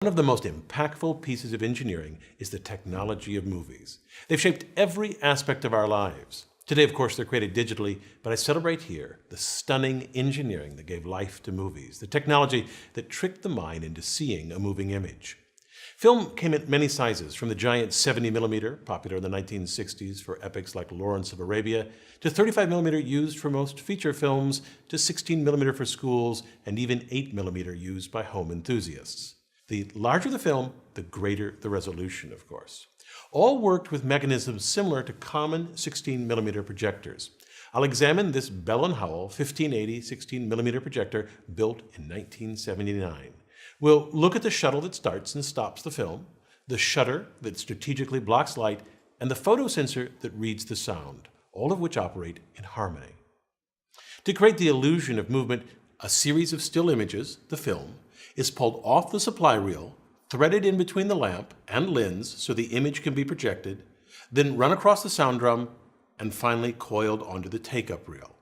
One of the most impactful pieces of engineering is the technology of movies. They've shaped every aspect of our lives. Today, of course, they're created digitally, but I celebrate here the stunning engineering that gave life to movies, the technology that tricked the mind into seeing a moving image. Film came in many sizes, from the giant 70mm, popular in the 1960s for epics like Lawrence of Arabia, to 35mm used for most feature films, to 16mm for schools, and even 8mm used by home enthusiasts. The larger the film, the greater the resolution, of course. All worked with mechanisms similar to common 16mm projectors. I'll examine this Bell & Howell 1580 16mm projector built in 1979. We'll look at the shuttle that starts and stops the film, the shutter that strategically blocks light, and the photosensor that reads the sound, all of which operate in harmony. To create the illusion of movement, a series of still images, the film, is pulled off the supply reel, threaded in between the lamp and lens so the image can be projected, then run across the sound drum, and finally coiled onto the take-up reel.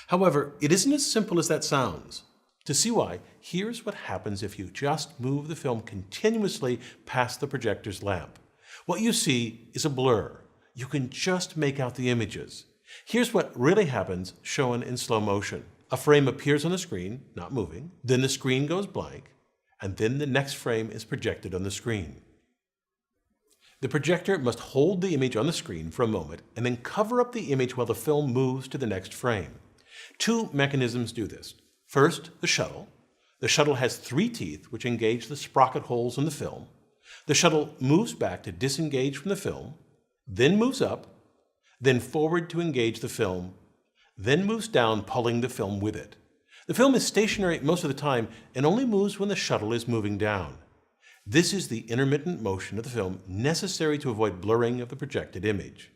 However, it isn't as simple as that sounds. To see why, here's what happens if you just move the film continuously past the projector's lamp. What you see is a blur. You can just make out the images. Here's what really happens shown in slow motion. A frame appears on the screen, not moving, then the screen goes blank, and then the next frame is projected on the screen. The projector must hold the image on the screen for a moment and then cover up the image while the film moves to the next frame. Two mechanisms do this. First, the shuttle. The shuttle has 3 teeth which engage the sprocket holes in the film. The shuttle moves back to disengage from the film, then moves up, then forward to engage the film, then moves down, pulling the film with it. The film is stationary most of the time and only moves when the shuttle is moving down. This is the intermittent motion of the film necessary to avoid blurring of the projected image.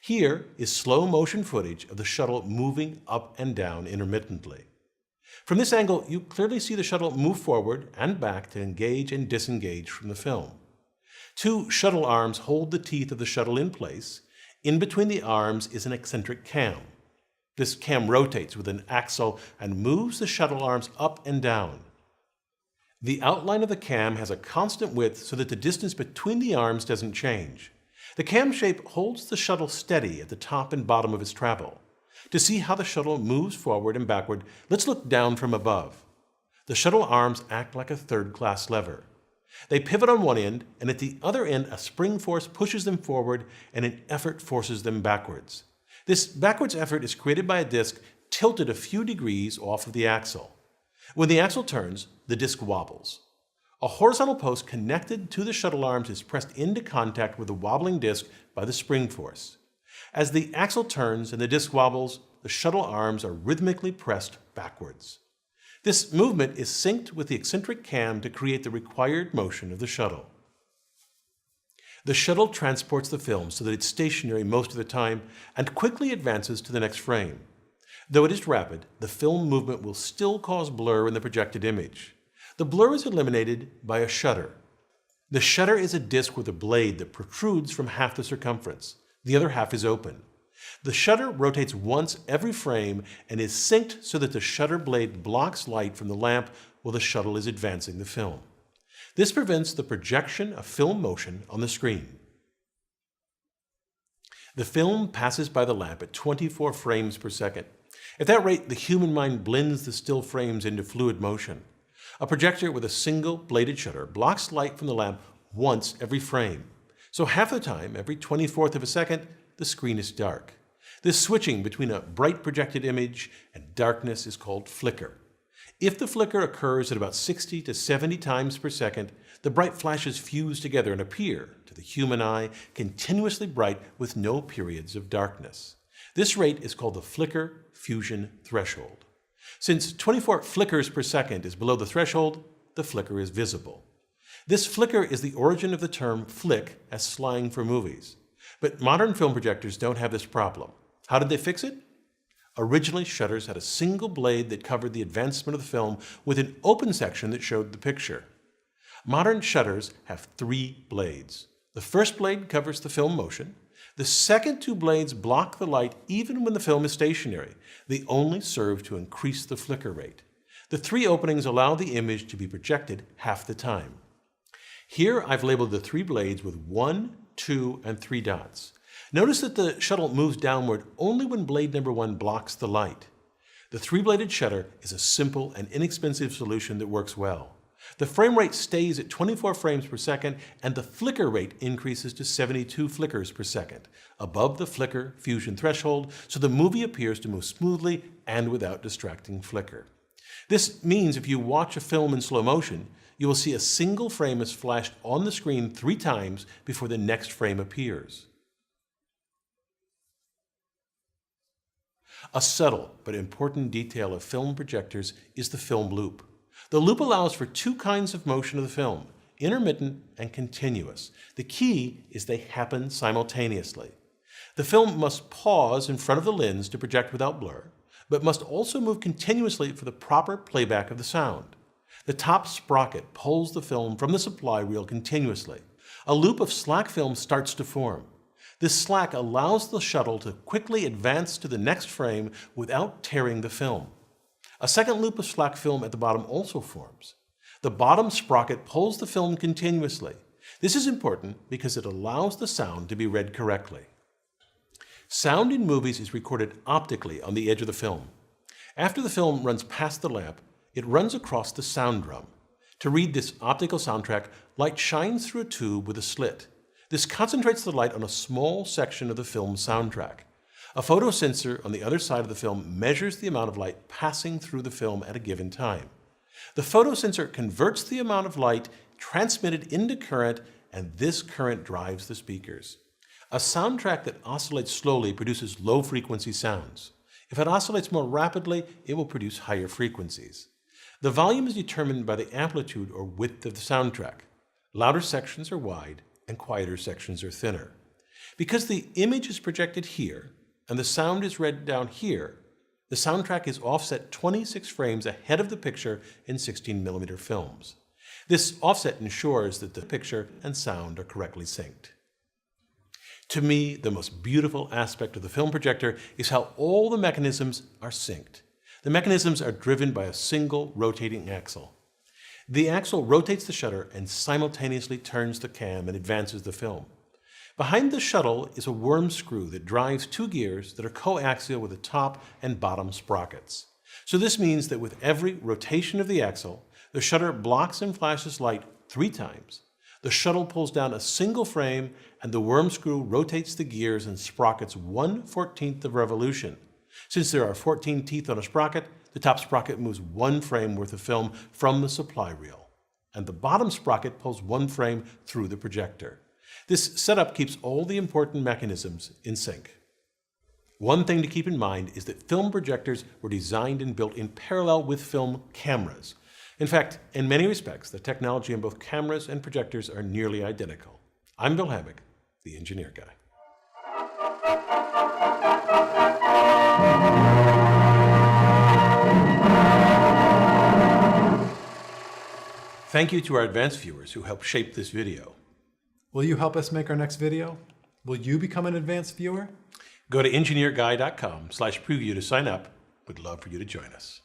Here is slow motion footage of the shuttle moving up and down intermittently. From this angle, you clearly see the shuttle move forward and back to engage and disengage from the film. 2 shuttle arms hold the teeth of the shuttle in place. In between the arms is an eccentric cam. This cam rotates with an axle and moves the shuttle arms up and down. The outline of the cam has a constant width so that the distance between the arms doesn't change. The cam shape holds the shuttle steady at the top and bottom of its travel. To see how the shuttle moves forward and backward, let's look down from above. The shuttle arms act like a third-class lever. They pivot on one end, and at the other end, a spring force pushes them forward and an effort forces them backwards. This backwards effort is created by a disc tilted a few degrees off of the axle. When the axle turns, the disc wobbles. A horizontal post connected to the shuttle arms is pressed into contact with the wobbling disc by the spring force. As the axle turns and the disc wobbles, the shuttle arms are rhythmically pressed backwards. This movement is synced with the eccentric cam to create the required motion of the shuttle. The shuttle transports the film so that it's stationary most of the time and quickly advances to the next frame. Though it is rapid, the film movement will still cause blur in the projected image. The blur is eliminated by a shutter. The shutter is a disc with a blade that protrudes from half the circumference. The other half is open. The shutter rotates once every frame and is synced so that the shutter blade blocks light from the lamp while the shuttle is advancing the film. This prevents the projection of film motion on the screen. The film passes by the lamp at 24 frames per second. At that rate, the human mind blends the still frames into fluid motion. A projector with a single bladed shutter blocks light from the lamp once every frame. So half the time, every 24th of a second, the screen is dark. This switching between a bright projected image and darkness is called flicker. If the flicker occurs at about 60 to 70 times per second, the bright flashes fuse together and appear, to the human eye, continuously bright with no periods of darkness. This rate is called the flicker fusion threshold. Since 24 flickers per second is below the threshold, the flicker is visible. This flicker is the origin of the term flick as slang for movies. But modern film projectors don't have this problem. How did they fix it? Originally, shutters had a single blade that covered the advancement of the film with an open section that showed the picture. Modern shutters have 3 blades. The first blade covers the film motion. The second 2 blades block the light even when the film is stationary. They only serve to increase the flicker rate. The 3 openings allow the image to be projected half the time. Here I've labeled the 3 blades with 1, 2, and 3 dots. Notice that the shuttle moves downward only when blade number 1 blocks the light. The 3-bladed shutter is a simple and inexpensive solution that works well. The frame rate stays at 24 frames per second, and the flicker rate increases to 72 flickers per second, above the flicker fusion threshold, so the movie appears to move smoothly and without distracting flicker. This means if you watch a film in slow motion, you will see a single frame is flashed on the screen 3 times before the next frame appears. A subtle but important detail of film projectors is the film loop. The loop allows for 2 kinds of motion of the film, intermittent and continuous. The key is they happen simultaneously. The film must pause in front of the lens to project without blur, but must also move continuously for the proper playback of the sound. The top sprocket pulls the film from the supply reel continuously. A loop of slack film starts to form. This slack allows the shuttle to quickly advance to the next frame without tearing the film. A second loop of slack film at the bottom also forms. The bottom sprocket pulls the film continuously. This is important because it allows the sound to be read correctly. Sound in movies is recorded optically on the edge of the film. After the film runs past the lamp, it runs across the sound drum. To read this optical soundtrack, light shines through a tube with a slit. This concentrates the light on a small section of the film's soundtrack. A photosensor on the other side of the film measures the amount of light passing through the film at a given time. The photosensor converts the amount of light transmitted into current, and this current drives the speakers. A soundtrack that oscillates slowly produces low-frequency sounds. If it oscillates more rapidly, it will produce higher frequencies. The volume is determined by the amplitude or width of the soundtrack. Louder sections are wide, and quieter sections are thinner. Because the image is projected here, and the sound is read down here, the soundtrack is offset 26 frames ahead of the picture in 16mm films. This offset ensures that the picture and sound are correctly synced. To me, the most beautiful aspect of the film projector is how all the mechanisms are synced. The mechanisms are driven by a single rotating axle. The axle rotates the shutter and simultaneously turns the cam and advances the film. Behind the shuttle is a worm screw that drives 2 gears that are coaxial with the top and bottom sprockets. So this means that with every rotation of the axle, the shutter blocks and flashes light 3 times. The shuttle pulls down a single frame, and the worm screw rotates the gears and sprockets 1/14 of revolution. Since there are 14 teeth on a sprocket, the top sprocket moves 1 frame worth of film from the supply reel, and the bottom sprocket pulls 1 frame through the projector. This setup keeps all the important mechanisms in sync. One thing to keep in mind is that film projectors were designed and built in parallel with film cameras. In fact, in many respects, the technology in both cameras and projectors are nearly identical. I'm Bill Hammack, the Engineer Guy. Thank you to our advanced viewers who helped shape this video. Will you help us make our next video? Will you become an advanced viewer? Go to engineerguy.com/preview to sign up. We'd love for you to join us.